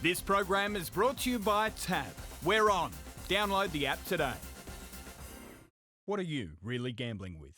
This program is brought to you by Tab. We're on. Download the app today. What are you really gambling with?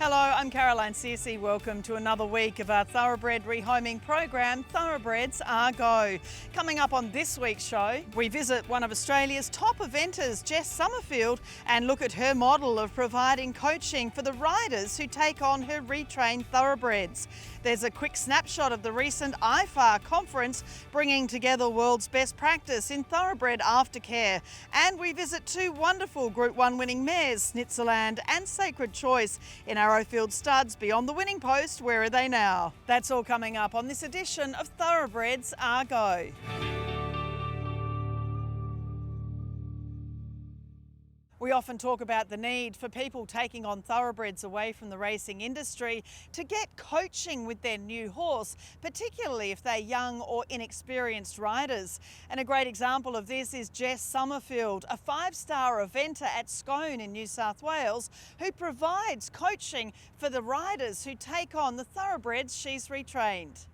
Hello, I'm Caroline Searcy. Welcome to another week of our thoroughbred rehoming program, Thoroughbreds Are Go. Coming up on this week's show, we visit one of Australia's top eventers, Jess Somerfield, and look at her model of providing coaching for the riders who take on her retrained thoroughbreds. There's a quick snapshot of the recent IFAR conference, bringing together world's best practice in thoroughbred aftercare. And we visit two wonderful Group 1 winning mares, Snitzerland and Sacred Choice, in Arrowfield studs beyond the winning post. Where are they now? That's all coming up on this edition of Thoroughbreds Are Go. We often talk about the need for people taking on thoroughbreds away from the racing industry to get coaching with their new horse, particularly if they're young or inexperienced riders. And a great example of this is Jess Somerfield, a 5-star eventer at Scone in New South Wales, who provides coaching for the riders who take on the thoroughbreds she's retrained.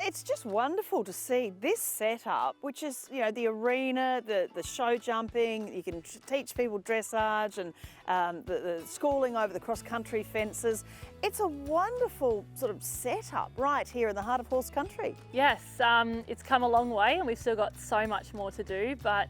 It's just wonderful to see this setup, which is, you know, the arena, the show jumping. You can teach people dressage and the schooling over the cross-country fences. It's a wonderful sort of setup right here in the heart of horse country. Yes, it's come a long way and we've still got so much more to do, but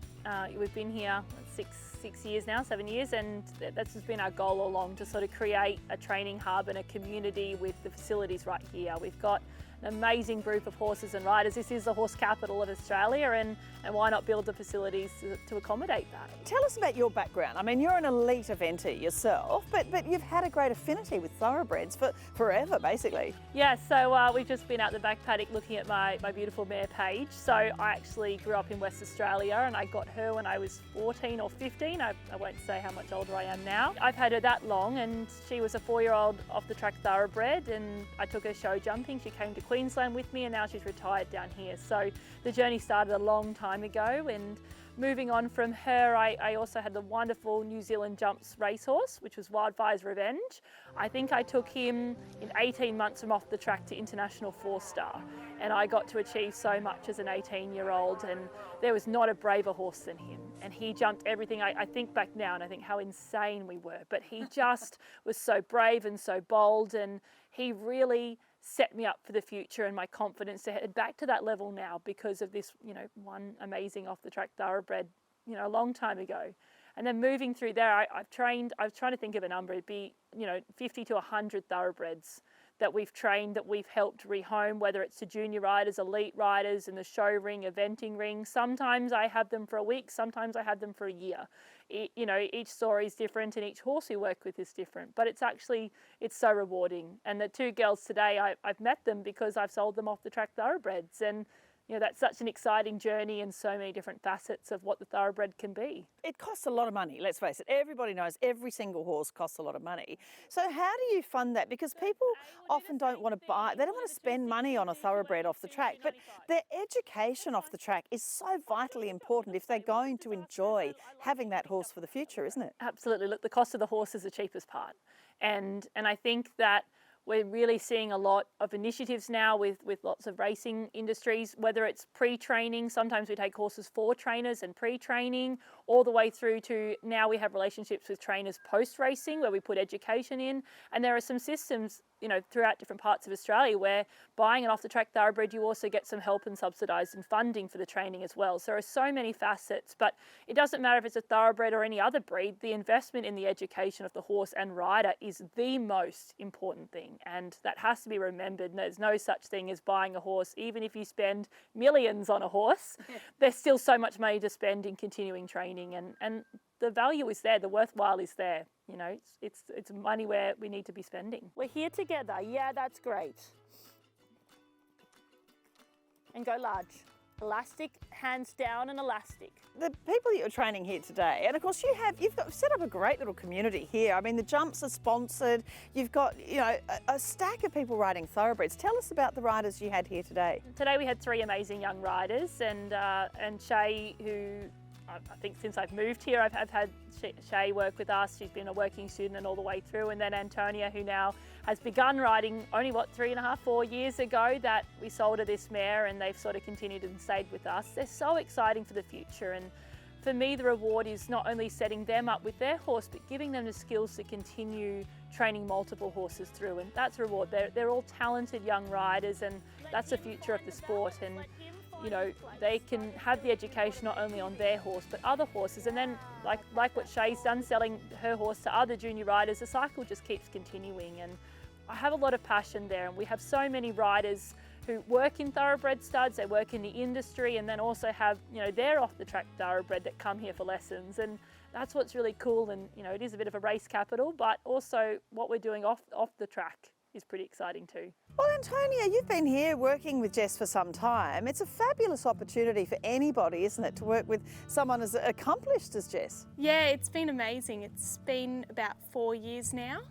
we've been here 6 years now, 7 years, and that's just been our goal all along, to sort of create a training hub and a community with the facilities right here. We've got an amazing group of horses and riders. This is the horse capital of Australia, and why not build the facilities to accommodate that? Tell us about your background. I mean, you're an elite eventer yourself, but you've had a great affinity with thoroughbreds for forever, basically. Yeah, so we've just been out the back paddock looking at my beautiful mare Paige. So I actually grew up in West Australia and I got her when I was 14 or 15. I won't say how much older I am now. I've had her that long, and she was a 4-year-old off-the-track thoroughbred, and I took her show jumping. She came to Queensland with me and now she's retired down here. So the journey started a long time ago, and moving on from her, I also had the wonderful New Zealand jumps racehorse, which was Wildfire's Revenge. I think I took him in 18 months from off the track to international 4-star, and I got to achieve so much as an 18-year-old, and there was not a braver horse than him. And he jumped everything. I think back now and I think how insane we were, but he just was so brave and so bold, and he really set me up for the future and my confidence to head back to that level now because of this, you know, one amazing off-the-track thoroughbred, you know, a long time ago. And then moving through there, I was trying to think of a number, it'd be, you know, 50 to 100 thoroughbreds that we've trained, that we've helped rehome, whether it's to junior riders, elite riders in the show ring, eventing ring. Sometimes I have them for a week, sometimes I have them for a year. You know, each story is different and each horse we work with is different, but it's so rewarding. And the two girls today, I've met them because I've sold them off the track thoroughbreds, and you know, that's such an exciting journey and so many different facets of what the thoroughbred can be. It costs a lot of money, let's face it. Everybody knows every single horse costs a lot of money. So how do you fund that? Because people often don't want to buy, they don't want to spend money on a thoroughbred off the track, but their education off the track is so vitally important if they're going to enjoy having that horse for the future, isn't it? Absolutely. Look, the cost of the horse is the cheapest part. And I think that we're really seeing a lot of initiatives now with lots of racing industries, whether it's pre-training, sometimes we take horses for trainers and pre-training, all the way through to now we have relationships with trainers post-racing where we put education in. And there are some systems, you know, throughout different parts of Australia where buying an off-the-track thoroughbred, you also get some help and subsidised and funding for the training as well. So there are so many facets, but it doesn't matter if it's a thoroughbred or any other breed, the investment in the education of the horse and rider is the most important thing. And that has to be remembered. There's no such thing as buying a horse. Even if you spend millions on a horse, there's still so much money to spend in continuing training, and the value is there, the worthwhile is there. You know, it's money where we need to be spending. We're here together. Yeah, that's great. And go large. Elastic, hands down and elastic. The people that you're training here today, and of course you've got set up a great little community here. I mean, the jumps are sponsored. You've got, you know, a stack of people riding thoroughbreds. Tell us about the riders you had here today. Today we had 3 amazing young riders, and Shay, who I think since I've moved here, I've had Shay work with us. She's been a working student and all the way through. And then Antonia, who now has begun riding only, 3.5, 4 years ago that we sold her this mare, and they've sort of continued and stayed with us. They're so exciting for the future. And for me, the reward is not only setting them up with their horse, but giving them the skills to continue training multiple horses through. And that's a reward. They're all talented young riders, and that's the future of the sport. And you know, they can have the education not only on their horse, but other horses. And then like what Shay's done, selling her horse to other junior riders, the cycle just keeps continuing. And I have a lot of passion there. And we have so many riders who work in thoroughbred studs, they work in the industry, and then also have, you know, their off the track thoroughbred that come here for lessons. And that's what's really cool. And, you know, it is a bit of a race capital, but also what we're doing off the track is pretty exciting too. Well, Antonia, you've been here working with Jess for some time. It's a fabulous opportunity for anybody, isn't it, to work with someone as accomplished as Jess? Yeah, it's been amazing. It's been about 4 years now.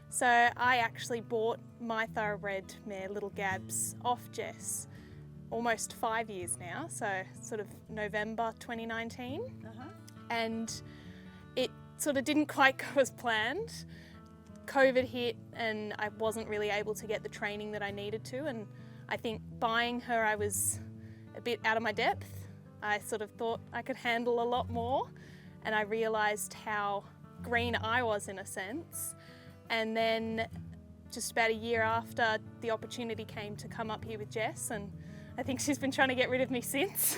So I actually bought my thoroughbred mare, Little Gabs, off Jess almost 5 years now, so sort of November 2019. And it sort of didn't quite go as planned. COVID hit and I wasn't really able to get the training that I needed to, and I think buying her I was a bit out of my depth. I sort of thought I could handle a lot more, and I realised how green I was in a sense. And then just about a year after, the opportunity came to come up here with Jess, and I think she's been trying to get rid of me since.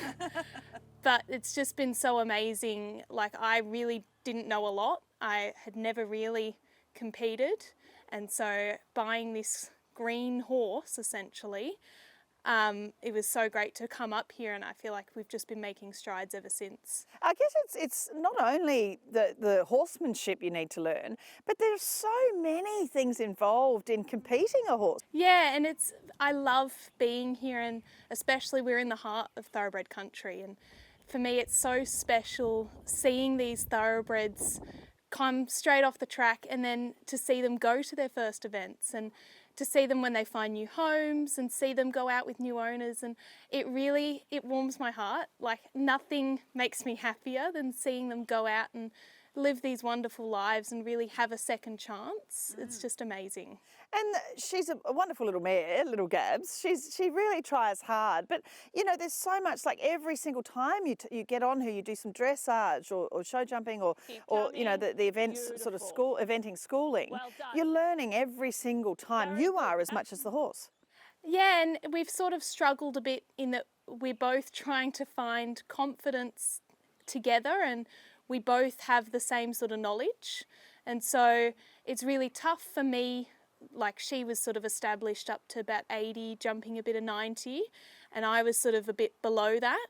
But it's just been so amazing. Like, I really didn't know a lot. I had never really competed, and so buying this green horse essentially, it was so great to come up here, and I feel like we've just been making strides ever since. I guess it's not only the horsemanship you need to learn, but there's so many things involved in competing a horse. Yeah, and I love being here, and especially we're in the heart of thoroughbred country, and for me it's so special seeing these thoroughbreds come straight off the track, and then to see them go to their first events, and to see them when they find new homes, and see them go out with new owners, and it warms my heart. Like, nothing makes me happier than seeing them go out and live these wonderful lives and really have a second chance. It's just amazing. And she's a wonderful little mare, Little Gabs. She really tries hard. But, you know, there's so much, like every single time you get on her, you do some dressage or show jumping or you know, the events, sort of eventing schooling. Well done. You're learning every single time. You are as much as the horse. Yeah, and we've sort of struggled a bit in that we're both trying to find confidence together, and we both have the same sort of knowledge. And so it's really tough for me. Like, she was sort of established up to about 80, jumping a bit of 90, and I was sort of a bit below that.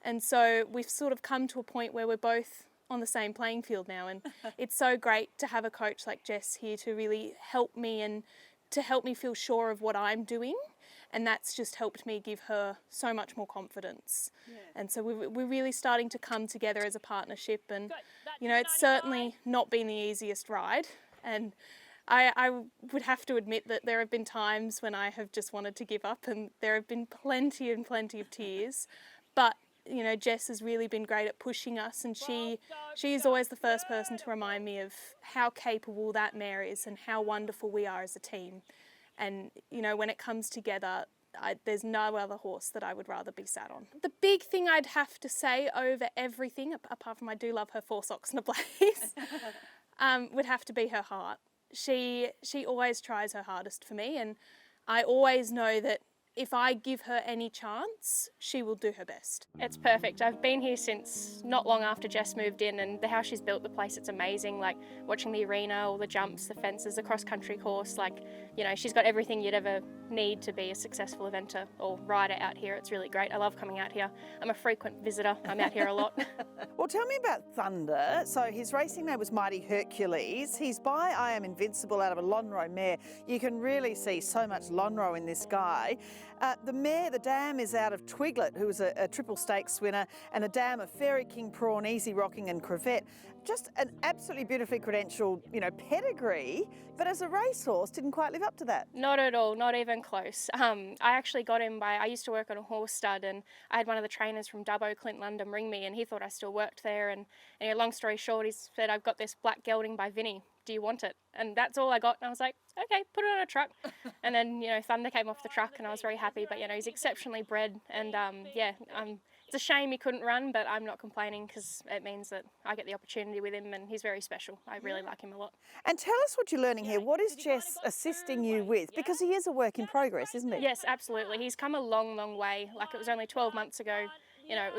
And so we've sort of come to a point where we're both on the same playing field now, and it's so great to have a coach like Jess here to really help me and to help me feel sure of what I'm doing. and that's just helped me give her so much more confidence. And so we're really starting to come together as a partnership, and you know, it's certainly not been the easiest ride, and I would have to admit that there have been times when I have just wanted to give up, and there have been plenty and plenty of tears, but you know, Jess has really been great at pushing us, and she is always the first person to remind me of how capable that mare is and how wonderful we are as a team. And you know, when it comes together, there's no other horse that I would rather be sat on. The big thing I'd have to say over everything, apart from I do love her 4 socks and a blaze, would have to be her heart. She always tries her hardest for me, and I always know that if I give her any chance, she will do her best. It's perfect. I've been here since not long after Jess moved in, and how she's built the place, it's amazing. Like watching the arena, all the jumps, the fences, the cross-country course, like, you know, she's got everything you'd ever need to be a successful eventer or rider out here. It's really great. I love coming out here. I'm a frequent visitor. I'm out here a lot. Well, tell me about Thunder. So his racing name was Mighty Hercules. He's by I Am Invincible out of a Lonhro mare. You can really see so much Lonhro in this guy. The mare, the dam, is out of Twiglet, who was a triple stakes winner, and a dam of Fairy King Prawn, Easy Rocking and Crevette. Just an absolutely beautifully credentialed, you know, pedigree, but as a racehorse didn't quite live up to that. Not at all, not even close. I actually got him I used to work on a horse stud, and I had one of the trainers from Dubbo, Clint London, ring me, and he thought I still worked there, and long story short, he said, I've got this black gelding by Vinny, do you want it? And that's all I got, and I was like, okay, put it on a truck. And then, you know, Thunder came off the truck, and I was very happy, but, you know, he's exceptionally bred, and it's a shame he couldn't run, but I'm not complaining because it means that I get the opportunity with him, and he's very special. I really like him a lot. And tell us what you're learning here. What is Jess assisting you with? Because he is a work in progress, isn't he? Yes, absolutely. He's come a long, long way. Like, it was only 12 months ago. You know,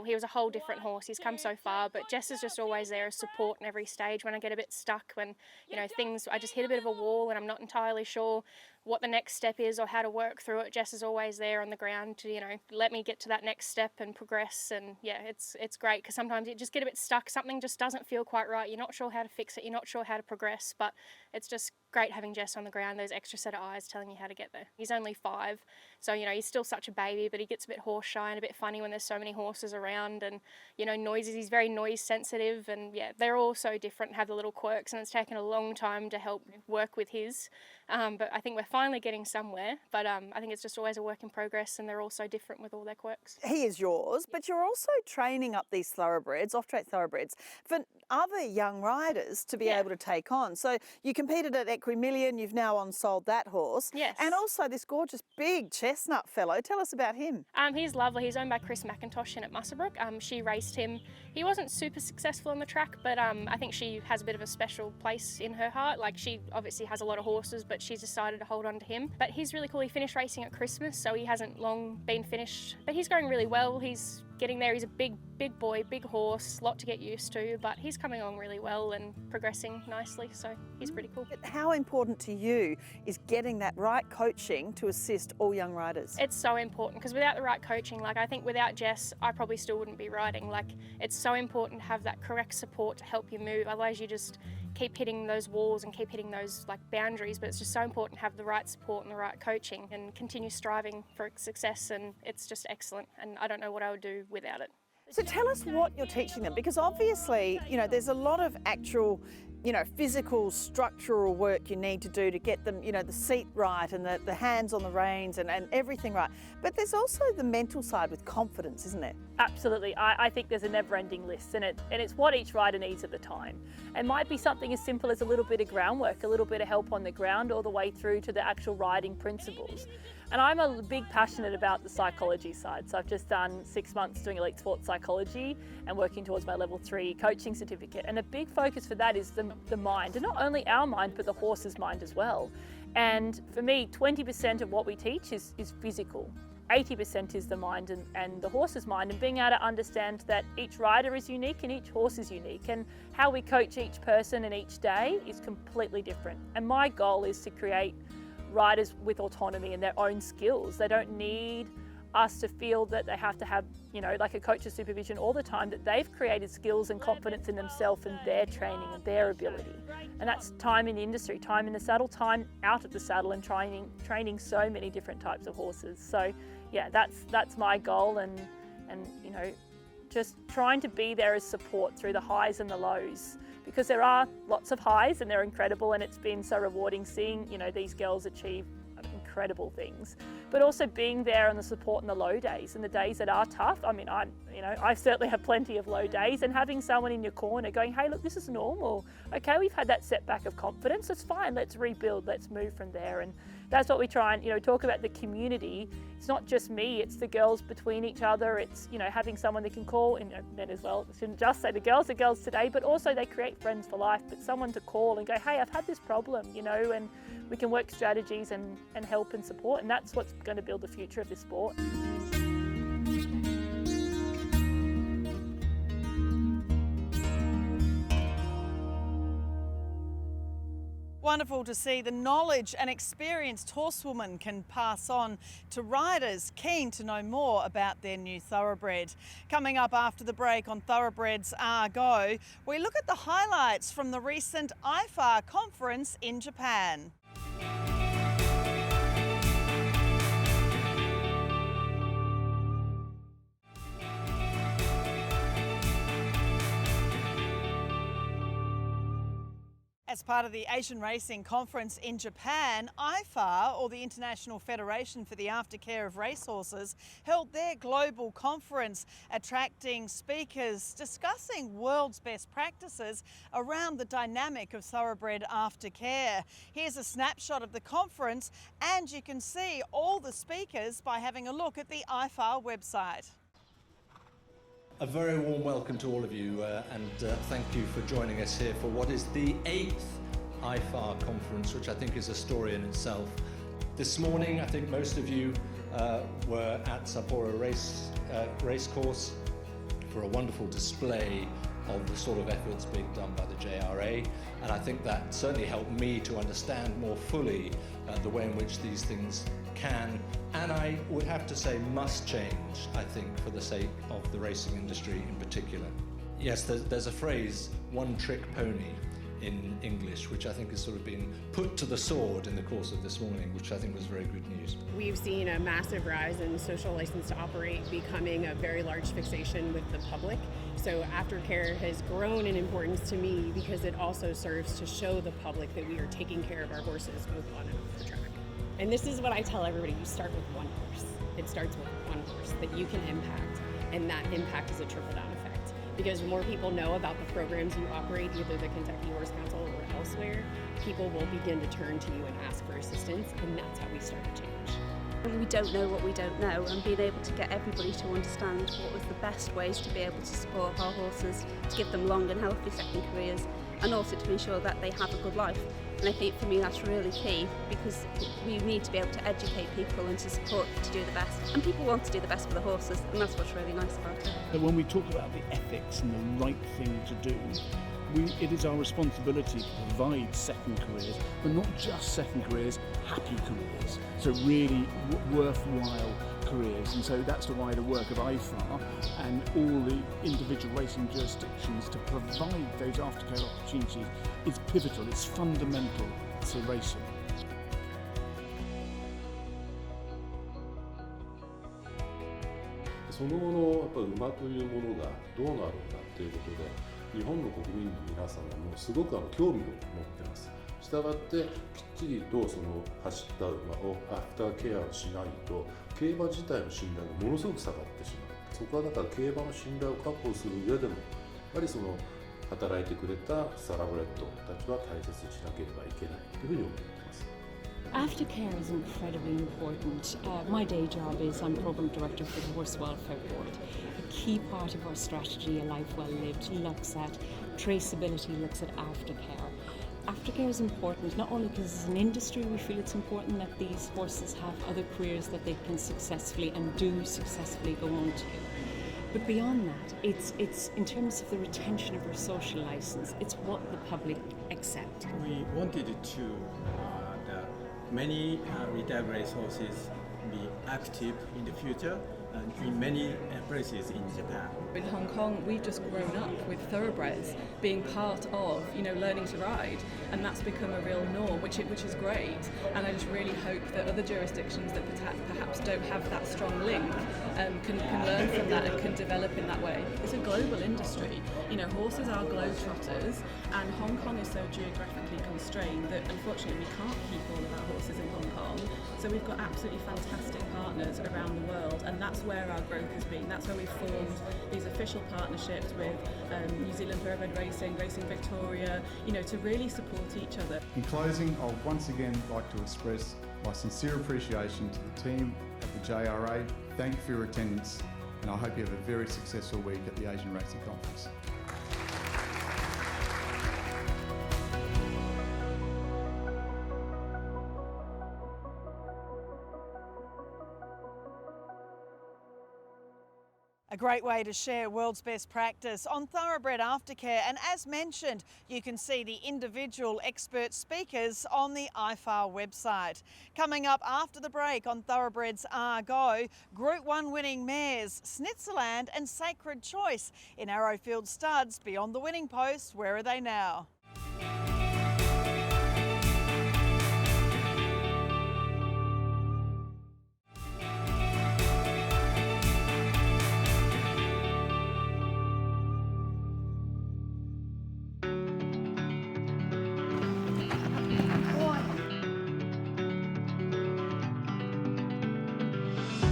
he was a whole different horse. He's come so far, but Jess is just always there as support in every stage when I get a bit stuck, when, you know, I just hit a bit of a wall and I'm not entirely sure what the next step is or how to work through it. Jess is always there on the ground to, you know, let me get to that next step and progress. And yeah, it's great, because sometimes you just get a bit stuck. Something just doesn't feel quite right. You're not sure how to fix it. You're not sure how to progress, but it's just great having Jess on the ground, those extra set of eyes telling you how to get there. He's only 5, so, you know, he's still such a baby, but he gets a bit horse shy and a bit funny when there's so many horses around, and, you know, noises. He's very noise sensitive, and yeah, they're all so different, have the little quirks, and it's taken a long time to help work with his. But I think we're finally getting somewhere, but I think it's just always a work in progress, and they're all so different with all their quirks. He is yours, but you're also training up these thoroughbreds, off-track thoroughbreds, for other young riders to be able to take on. So you competed at Equimillion, you've now on-sold that horse. Yes. And also this gorgeous big chestnut fellow. Tell us about him. He's lovely. He's owned by Chris McIntosh in at Muswellbrook. She raced him. He wasn't super successful on the track, but I think she has a bit of a special place in her heart. Like, she obviously has a lot of horses, but she's decided to hold on to him. But he's really cool. He finished racing at Christmas, so he hasn't long been finished. But he's going really well. He's getting there. He's a big boy, big horse, lot to get used to, but he's coming along really well and progressing nicely, so he's pretty cool. But how important to you is getting that right coaching to assist all young riders? It's so important, because without the right coaching, like, I think without Jess, I probably still wouldn't be riding. Like, it's so important to have that correct support to help you move, otherwise you just keep hitting those walls and keep hitting those, like, boundaries. But it's just so important to have the right support and the right coaching and continue striving for success, and it's just excellent, and I don't know what I would do without it. So tell us what you're teaching them, because obviously, you know, there's a lot of actual, you know, physical, structural work you need to do to get them, you know, the seat right and the hands on the reins and everything right. But there's also the mental side with confidence, isn't there? Absolutely. I think there's a never-ending list, and it's what each rider needs at the time. It might be something as simple as a little bit of groundwork, a little bit of help on the ground, all the way through to the actual riding principles. And I'm a big passionate about the psychology side. So I've just done 6 months doing elite sports psychology and working towards my level 3 coaching certificate. And a big focus for that is the mind, and not only our mind, but the horse's mind as well. And for me, 20% of what we teach is physical. 80% is the mind and the horse's mind, and being able to understand that each rider is unique and each horse is unique, and how we coach each person and each day is completely different. And my goal is to create riders with autonomy and their own skills. They don't need us to feel that they have to have, you know, like a coach's supervision all the time, that they've created skills and confidence in themselves and their training and their ability. And that's time in the industry, time in the saddle, time out of the saddle, and training so many different types of horses. So yeah, that's my goal, and you know, just trying to be there as support through the highs and the lows, because there are lots of highs and they're incredible, and it's been so rewarding seeing, you know, these girls achieve incredible things, but also being there on the support in the low days and the days that are tough. I mean, I certainly have plenty of low days, and having someone in your corner going, hey, look, this is normal. Okay, we've had that setback of confidence. It's fine. Let's rebuild. Let's move from there. And that's what we try and, you know, talk about the community. It's not just me, it's the girls between each other. It's, you know, having someone they can call, and men as well. I shouldn't just say the girls are girls today, but also they create friends for life, but someone to call and go, hey, I've had this problem, you know, and we can work strategies and help and support. And that's what's going to build the future of this sport. Wonderful to see the knowledge and experienced horsewomen can pass on to riders keen to know more about their new thoroughbred. Coming up after the break on Thoroughbreds Are Go, we look at the highlights from the recent IFAR conference in Japan. As part of the Asian Racing Conference in Japan, IFAR, or the International Federation for the Aftercare of Racehorses, held their global conference, attracting speakers discussing world's best practices around the dynamic of thoroughbred aftercare. Here's a snapshot of the conference, and you can see all the speakers by having a look at the IFAR website. A very warm welcome to all of you, and thank you for joining us here for what is the 8th IFAR conference, which I think is a story in itself. This morning, I think most of you were at Sapporo Racecourse for a wonderful display of the sort of efforts being done by the JRA, and I think that certainly helped me to understand more fully the way in which these things can, and I would have to say must change, I think, for the sake of the racing industry in particular. Yes, there's a phrase, one-trick pony, in English, which I think has sort of been put to the sword in the course of this morning, which I think was very good news. We've seen a massive rise in social license to operate becoming a very large fixation with the public. So aftercare has grown in importance to me because it also serves to show the public that we are taking care of our horses both on and off the track. And this is what I tell everybody, you start with one horse. It starts with one horse that you can impact, and that impact is a trickle-down effect. Because more people know about the programs you operate, either the Kentucky Horse Council or elsewhere, people will begin to turn to you and ask for assistance, and that's how we start to change. We don't know what we don't know, and being able to get everybody to understand what was the best ways to be able to support our horses, to give them long and healthy second careers, and also to ensure that they have a good life. And I think for me that's really key, because we need to be able to educate people and to support to do the best. And people want to do the best for the horses, and that's what's really nice about it. But when we talk about the ethics and the right thing to do, it is our responsibility to provide second careers, but not just second careers, happy careers. So really worthwhile careers. And so that's why the work of IFAR and all the individual racing jurisdictions to provide those aftercare opportunities is pivotal, it's fundamental to racing.その後のやっぱ馬というものがどうなるんだということで、日本の国民の皆さんがもうすごく興味を持ってます。したがってきっちりとその走った馬をアフターケアをしないと競馬自体の信頼がものすごく下がってしまう。そこはだから競馬の信頼を確保する上でもやはりその働いてくれたサラブレッドたちは大切にしなければいけないというふうに思っています。Aftercare is incredibly important. My day job is I'm Programme Director for the Horse Welfare Board. A key part of our strategy, A Life Well Lived, looks at traceability, looks at aftercare. Aftercare is important not only because as an industry we feel it's important that these horses have other careers that they can successfully and do successfully go on to. But beyond that, it's in terms of the retention of our social license, it's what the public accept. We wanted to many retired racehorses be active in the future in many places in Japan. In Hong Kong, we've just grown up with thoroughbreds being part of, learning to ride, and that's become a real norm, which is great. And I just really hope that other jurisdictions that perhaps don't have that strong link can learn from that and can develop in that way. It's a global industry. Horses are globetrotters, and Hong Kong is so geographically constrained that unfortunately we can't keep all of our horses in Hong Kong. So we've got absolutely fantastic partners around the world, and that's where our growth has been. That's where we've formed these official partnerships with New Zealand Thoroughbred Racing, Racing Victoria, to really support each other. In closing, I would once again like to express my sincere appreciation to the team at the JRA. Thank you for your attendance, and I hope you have a very successful week at the Asian Racing Conference. A great way to share world's best practice on Thoroughbred Aftercare, and as mentioned, you can see the individual expert speakers on the IFAR website. Coming up after the break on Thoroughbreds Are Go, Group 1 winning mares Snitzerland and Sacred Choice in Arrowfield studs beyond the winning post. Where are they now?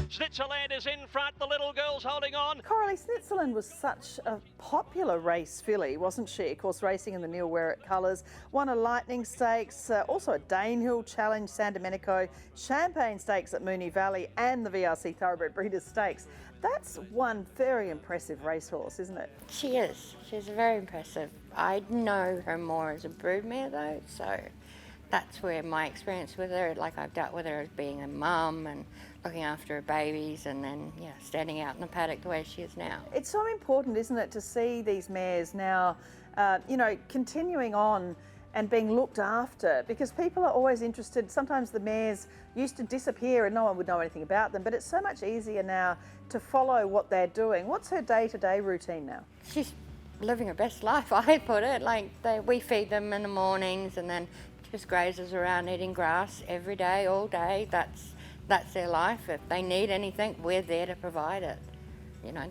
Snitzerland is in front, the little girl's holding on. Coralie, Snitzerland was such a popular race filly, wasn't she? Of course, racing in the Neil Werrett colours, won a Lightning Stakes, also a Danehill Challenge, San Domenico, Champagne Stakes at Moonee Valley and the VRC Thoroughbred Breeders' Stakes. That's one very impressive racehorse, isn't it? She is. She's very impressive. I know her more as a broodmare though, so that's where my experience with her, like I've dealt with her as being a mum and looking after her babies, and then standing out in the paddock the way she is now. It's so important, isn't it, to see these mares now, continuing on and being looked after, because people are always interested. Sometimes the mares used to disappear and no one would know anything about them, but it's so much easier now to follow what they're doing. What's her day-to-day routine now? She's living her best life, I put it. We feed them in the mornings and then just grazes around eating grass every day, all day. That's their life. If they need anything, we're there to provide it.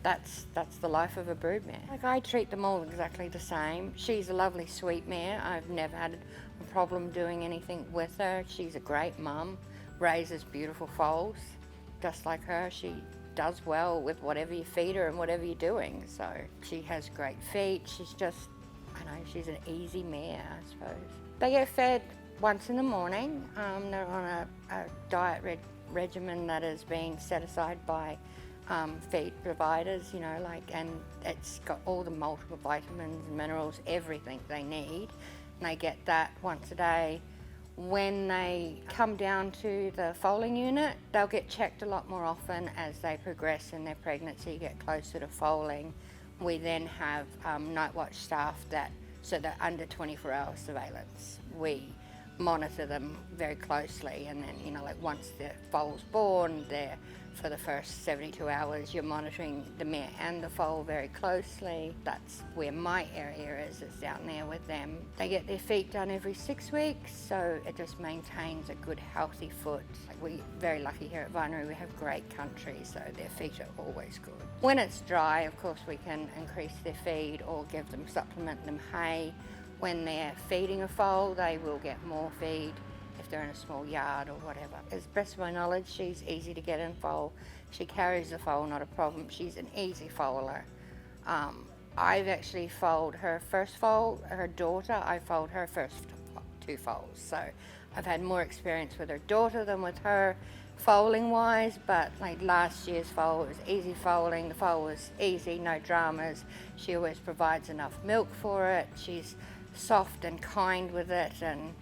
That's the life of a broodmare. I treat them all exactly the same. She's a lovely sweet mare. I've never had a problem doing anything with her. She's a great mum, raises beautiful foals. Just like her, she does well with whatever you feed her and whatever you're doing. So she has great feet. She's just, she's an easy mare, I suppose. They get fed once in the morning. They're on a diet regimen that is being set aside by feed providers, and it's got all the multiple vitamins, minerals, everything they need. And they get that once a day. When they come down to the foaling unit, they'll get checked a lot more often as they progress in their pregnancy, get closer to foaling. We then have night watch staff so they're under 24-hour surveillance. We monitor them very closely, and then once the foal's born, for the first 72 hours you're monitoring the mare and the foal very closely. That's where my area is down there with them. They get their feet done every 6 weeks, so it just maintains a good healthy foot. We're very lucky here at Vinery, we have great country, so their feet are always good. When it's dry, of course, we can increase their feed or supplement them hay. When they're feeding a foal, they will get more feed if they're in a small yard or whatever. As best of my knowledge, she's easy to get in foal. She carries the foal, not a problem. She's an easy foaler. I've actually foaled her first foal, her daughter. I foaled her first 2 foals. So I've had more experience with her daughter than with her foaling wise, but last year's foal, it was easy foaling. The foal was easy, no dramas. She always provides enough milk for it. She's soft and kind with it, and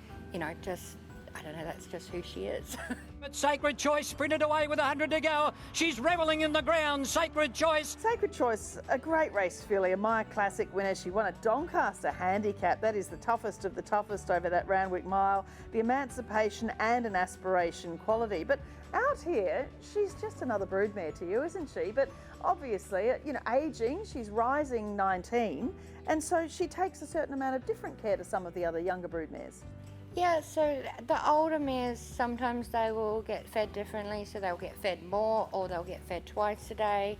I don't know, that's just who she is. But Sacred Choice sprinted away with 100 to go. She's revelling in the ground. Sacred Choice. Sacred Choice, a great race filly, a Maya Classic winner. She won a Doncaster handicap. That is the toughest of the toughest over that Randwick mile. The emancipation and an aspiration quality. But out here, she's just another broodmare to you, isn't she? But obviously, you know, ageing, she's rising 19, and so she takes a certain amount of different care to some of the other younger broodmares. Yeah, so the older mares, sometimes they will get fed differently, so they'll get fed more or they'll get fed twice a day.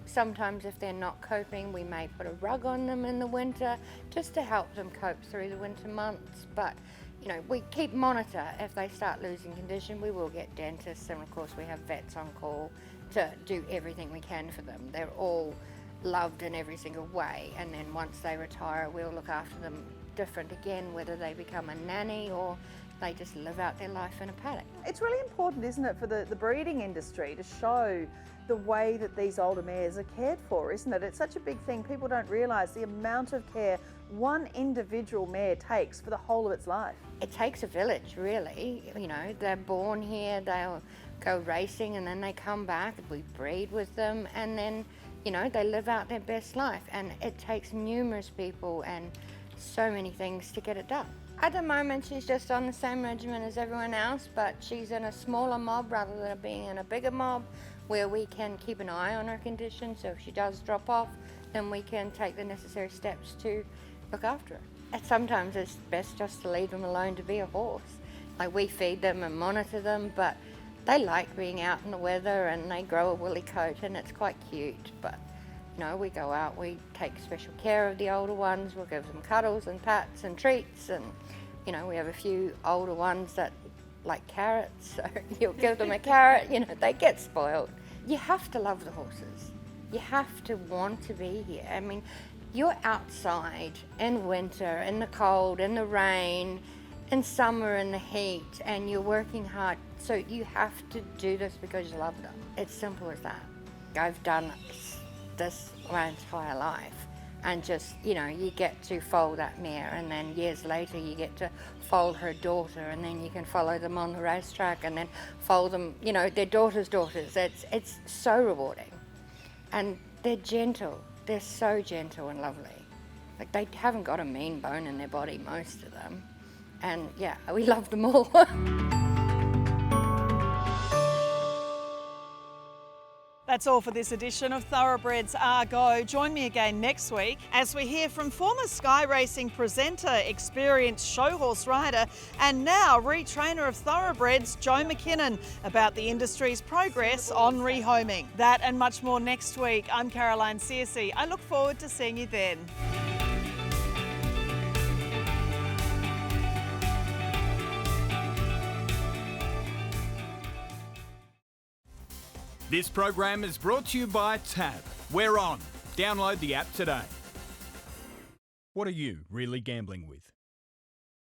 Sometimes if they're not coping, we may put a rug on them in the winter just to help them cope through the winter months. But, you know, we keep monitor. If they start losing condition, we will get dentists, and of course we have vets on call to do everything we can for them. They're all loved in every single way, and then once they retire, we'll look after them different again, whether they become a nanny or they just live out their life in a paddock. It's really important, isn't it, for the breeding industry to show the way that these older mares are cared for, isn't it? It's such a big thing. People don't realise the amount of care one individual mare takes for the whole of its life. It takes a village, really. You know, they're born here, they'll go racing, and then they come back, we breed with them, and then, you know, they live out their best life. And it takes numerous people and so many things to get it done. At the moment, she's just on the same regimen as everyone else, but she's in a smaller mob rather than being in a bigger mob where we can keep an eye on her condition. So if she does drop off, then we can take the necessary steps to look after her. And sometimes it's best just to leave them alone to be a horse. Like, we feed them and monitor them, but they like being out in the weather and they grow a woolly coat and it's quite cute. But you know, we go out, we take special care of the older ones, we'll give them cuddles and pats and treats, and you know, we have a few older ones that like carrots, so you'll give them a carrot, you know, they get spoiled. You have to love the horses. You have to want to be here. I mean, you're outside in winter, in the cold, in the rain, in summer, in the heat, and you're working hard, so you have to do this because you love them. It's simple as that. I've done this my entire life, and just, you know, you get to foal that mare, and then years later you get to foal her daughter, and then you can follow them on the racetrack and then foal them, you know, their daughter's daughters. It's so rewarding, and they're gentle. They're so gentle and lovely. Like, they haven't got a mean bone in their body, most of them, and yeah, we love them all. That's all for this edition of Thoroughbreds Are Go. Join me again next week as we hear from former Sky Racing presenter, experienced show horse rider, and now retrainer of Thoroughbreds, Joe McKinnon, about the industry's progress on rehoming. That and much more next week. I'm Caroline Searcy. I look forward to seeing you then. This program is brought to you by Tab. We're on. Download the app today. What are you really gambling with?